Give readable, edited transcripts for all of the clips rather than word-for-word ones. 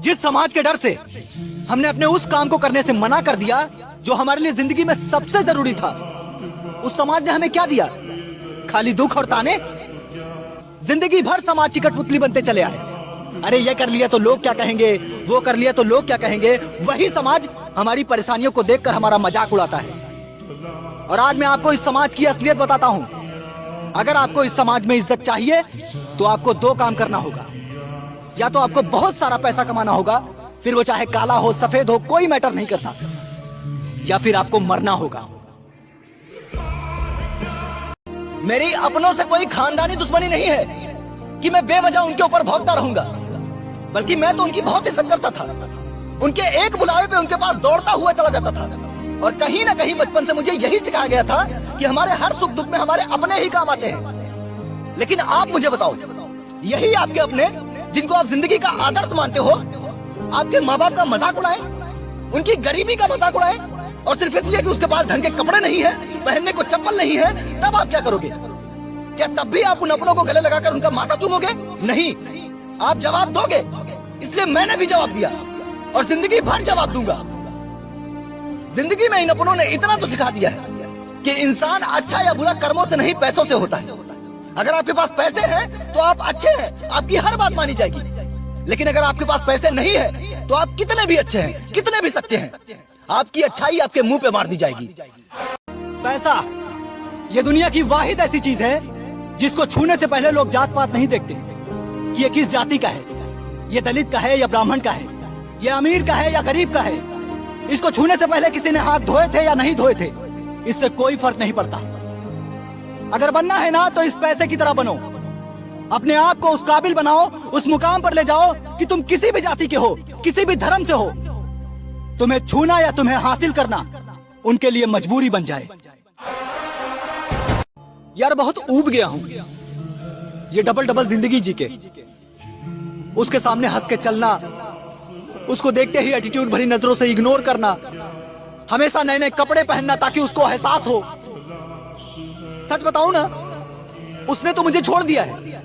जिस समाज के डर से हमने अपने उस काम को करने से मना कर दिया जो हमारे लिए जिंदगी में सबसे जरूरी था, उस समाज ने हमें क्या दिया? खाली दुख और ताने। जिंदगी भर समाज की कठपुतली बनते चले आए। अरे ये कर लिया तो लोग क्या कहेंगे, वो कर लिया तो लोग क्या कहेंगे। वही समाज हमारी परेशानियों को देखकर हमारा मजाक उड़ाता है। और आज मैं आपको इस समाज की असलियत बताता हूं। अगर आपको इस समाज में इज्जत चाहिए तो आपको दो काम करना होगा। या तो आपको बहुत सारा पैसा कमाना होगा, फिर वो चाहे काला हो सफेद हो कोई मैटर नहीं करता, या फिर आपको मरना होगा। मेरी अपनों से कोई खानदानी दुश्मनी नहीं है कि मैं बेवजह उनके ऊपर भौंकता रहूंगा, बल्कि मैं तो उनकी बहुत इज्जत करता था। उनके एक बुलावे पे उनके पास दौड़ता हुआ चला जाता था। और कहीं ना कहीं बचपन से मुझे यही सिखाया गया था कि हमारे हर सुख दुख में हमारे अपने ही काम आते हैं। लेकिन आप मुझे बताओ, यही आपके अपने जिनको आप जिंदगी का आदर्श मानते हो, आपके माँ बाप का मजाक उड़ाएं, उनकी गरीबी का मजाक उड़ाएं, और सिर्फ इसलिए कि उसके पास ढंग के कपड़े नहीं है, पहनने को चप्पल नहीं है, तब आप क्या करोगे? क्या तब भी आप उन अपनों को गले लगाकर उनका माथा चूमोगे? नहीं, आप जवाब दोगे। इसलिए मैंने भी जवाब दिया और जिंदगी भर जवाब दूंगा। जिंदगी में इन अपनों ने इतना तो सिखा दिया है कि इंसान अच्छा या बुरा कर्मों से नहीं पैसों से होता है। अगर आपके पास पैसे हैं तो आप अच्छे हैं, आपकी हर बात मानी जाएगी। लेकिन अगर आपके पास पैसे नहीं है तो आप कितने भी अच्छे हैं, कितने भी सच्चे हैं, आपकी अच्छाई आपके मुंह पे मार दी जाएगी। पैसा ये दुनिया की वाहिद ऐसी चीज है जिसको छूने से पहले लोग जात पात नहीं देखते कि ये किस जाति का है, ये दलित का है या ब्राह्मण का है, ये अमीर का है या गरीब का है। इसको छूने से पहले किसी ने हाथ धोए थे या नहीं धोए थे, इससे कोई फर्क नहीं पड़ता। अगर बनना है ना तो इस पैसे की तरह बनो, अपने आप को उस काबिल बनाओ, उस मुकाम पर ले जाओ कि तुम किसी भी जाति के हो, किसी भी धर्म से हो, तुम्हें छूना या तुम्हें हासिल करना उनके लिए मजबूरी बन जाए। यार बहुत ऊब गया हूं ये डबल डबल जिंदगी जी के। उसके सामने हंस के चलना, उसको देखते ही एटीट्यूड भरी नजरों से इग्नोर करना, हमेशा नए नए कपड़े पहनना ताकि उसको एहसास हो। सच बताऊं ना, उसने तो मुझे छोड़ दिया है,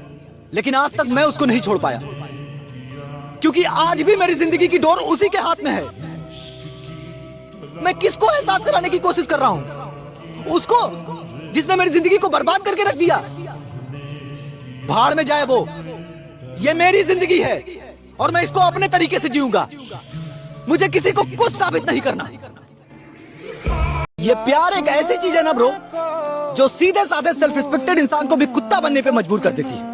लेकिन आज तक मैं उसको नहीं छोड़ पाया, क्योंकि आज भी मेरी जिंदगी की डोर उसी के हाथ में है। मैं किसको एहसास कराने की कोशिश कर रहा हूं? उसको जिसने मेरी जिंदगी को बर्बाद करके रख दिया। भाड़ में जाए वो, ये मेरी जिंदगी है और मैं इसको अपने तरीके से जीऊंगा। मुझे किसी को कुछ साबित नहीं करना। ये प्यार एक ऐसी चीज है ना ब्रो, जो सीधे साधे सेल्फ रिस्पेक्टेड इंसान को भी कुत्ता बनने पे मजबूर कर देती है।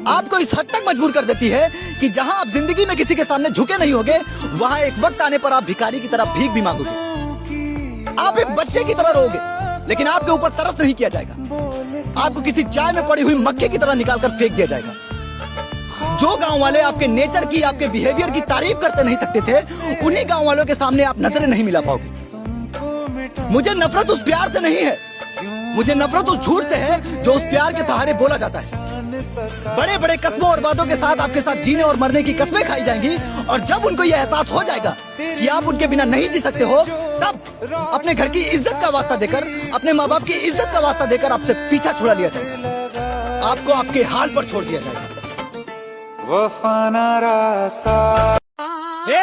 आपको इस हद तक मजबूर कर देती है कि जहां आप जिंदगी में किसी के सामने झुके नहीं होगे, वहां एक वक्त आने पर आप भिखारी की तरह भीख भी मांगोगे। आप एक बच्चे की तरह रोगे, लेकिन आपके ऊपर तरस नहीं किया जाएगा। आपको किसी चाय में पड़ी हुई मक्खी की तरह निकालकर फेंक दिया जाएगा। जो गांव वाले आपके नेचर की, आपके बिहेवियर की तारीफ करते नहीं सकते थे, उन्हीं गांव वालों के सामने आप नजरें नहीं मिला पाओगे। मुझे नफरत उस प्यार से नहीं है, मुझे नफरत उस झूठ से है जो उस प्यार के सहारे बोला जाता है। बड़े बड़े कस्मों और वादों के साथ आपके साथ जीने और मरने की कस्में खाई जाएंगी, और जब उनको यह एहसास हो जाएगा कि आप उनके बिना नहीं जी सकते हो, तब अपने घर की इज्जत का वास्ता देकर, अपने माँ बाप की इज्जत का वास्ता देकर आपसे पीछा छुड़ा लिया जाएगा। आपको आपके हाल पर छोड़ दिया जाएगा।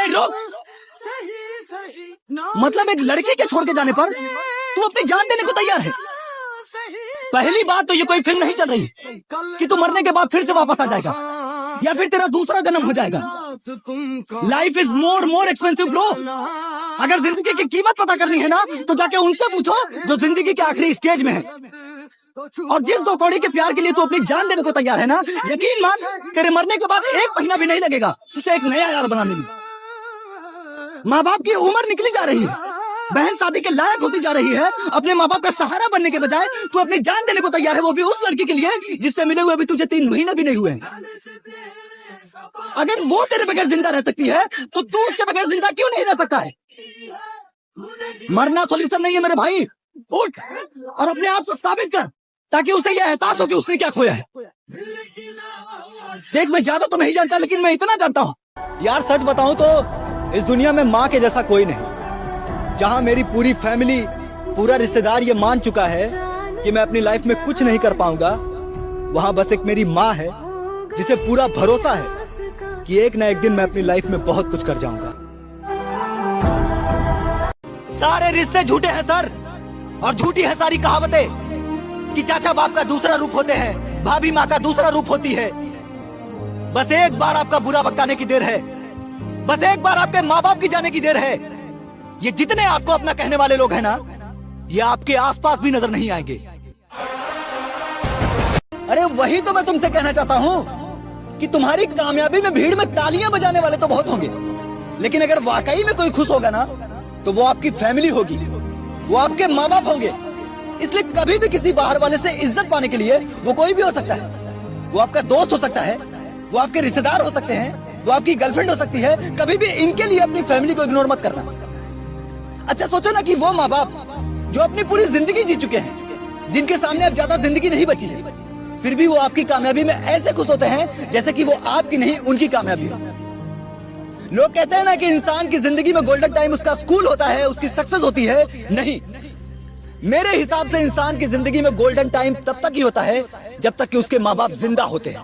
रुक! मतलब एक लड़के के छोड़ के जाने पर तुम अपनी जान देने को तैयार है? पहली बात तो ये कोई फिल्म नहीं चल रही कि तू मरने के बाद फिर से वापस आ जाएगा या फिर तेरा दूसरा जन्म हो जाएगा। Life is more expensive bro. अगर जिंदगी की कीमत पता करनी है ना, तो जाके उनसे पूछो जो जिंदगी के आखिरी स्टेज में है। और जिस दो कौड़ी के प्यार के लिए तू अपनी जान देने को तैयार है ना, यकीन मान, तेरे मरने के बाद एक महीना भी नहीं लगेगा उसे एक नया यार बनाने में। माँ बाप की उम्र निकली जा रही है, बहन शादी के लायक होती जा रही है। अपने माँ बाप का सहारा बनने के बजाय तू अपनी जान देने को तैयार है, वो भी उस लड़की के लिए जिससे मिले हुए अभी तुझे 3 महीने भी नहीं हुए हैं। अगर वो तेरे बगैर जिंदा रह सकती है तो तू उसके बगैर जिंदा क्यों नहीं रह सकता है? मरना सॉल्यूशन नहीं है मेरे भाई। उठ और अपने आप को साबित कर, ताकि उसे यह एहसास हो कि उसने क्या खोया है। देख, मैं ज्यादा तो नहीं जानता, लेकिन मैं इतना जानता हूँ यार, सच बताऊं तो इस दुनिया में माँ के जैसा कोई नहीं। जहां मेरी पूरी फैमिली, पूरा रिश्तेदार ये मान चुका है कि मैं अपनी लाइफ में कुछ नहीं कर पाऊंगा, वहां बस एक मेरी माँ है जिसे पूरा भरोसा है कि एक ना एक दिन मैं अपनी लाइफ में बहुत कुछ कर जाऊंगा। सारे रिश्ते झूठे हैं सर, और झूठी है सारी कहावतें कि चाचा बाप का दूसरा रूप होते हैं, भाभी माँ का दूसरा रूप होती है। बस एक बार आपका बुरा बकाने की देर है, बस एक बार आपके माँ बाप की जाने की देर है। ये जितने आपको अपना कहने वाले लोग हैं ना, ये आपके आसपास भी नजर नहीं आएंगे। अरे वही तो मैं तुमसे कहना चाहता हूं कि तुम्हारी कामयाबी में भीड़ में तालियां बजाने वाले तो बहुत होंगे, लेकिन अगर वाकई में कोई खुश होगा ना तो वो आपकी फैमिली होगी, वो आपके माँ बाप होंगे। इसलिए कभी भी किसी बाहर वाले से इज्जत पाने के लिए, वो कोई भी हो सकता है, वो आपका दोस्त हो सकता है, वो आपके रिश्तेदार हो सकते हैं, वो आपकी गर्लफ्रेंड हो सकती है, कभी भी इनके लिए अपनी फैमिली को इग्नोर मत करना। अच्छा सोचो ना कि वो माँ बाप जो अपनी पूरी जिंदगी जी चुके हैं, जिनके सामने अब ज्यादा जिंदगी नहीं बची है, फिर भी वो आपकी कामयाबी में ऐसे खुश होते हैं जैसे कि वो आपकी नहीं उनकी कामयाबी हो। लोग कहते हैं ना कि इंसान की जिंदगी में गोल्डन टाइम उसका स्कूल होता है, उसकी सक्सेस होती है। नहीं, मेरे हिसाब से इंसान की जिंदगी में गोल्डन टाइम तब तक ही होता है जब तक कि उसके माँ बाप जिंदा होते हैं।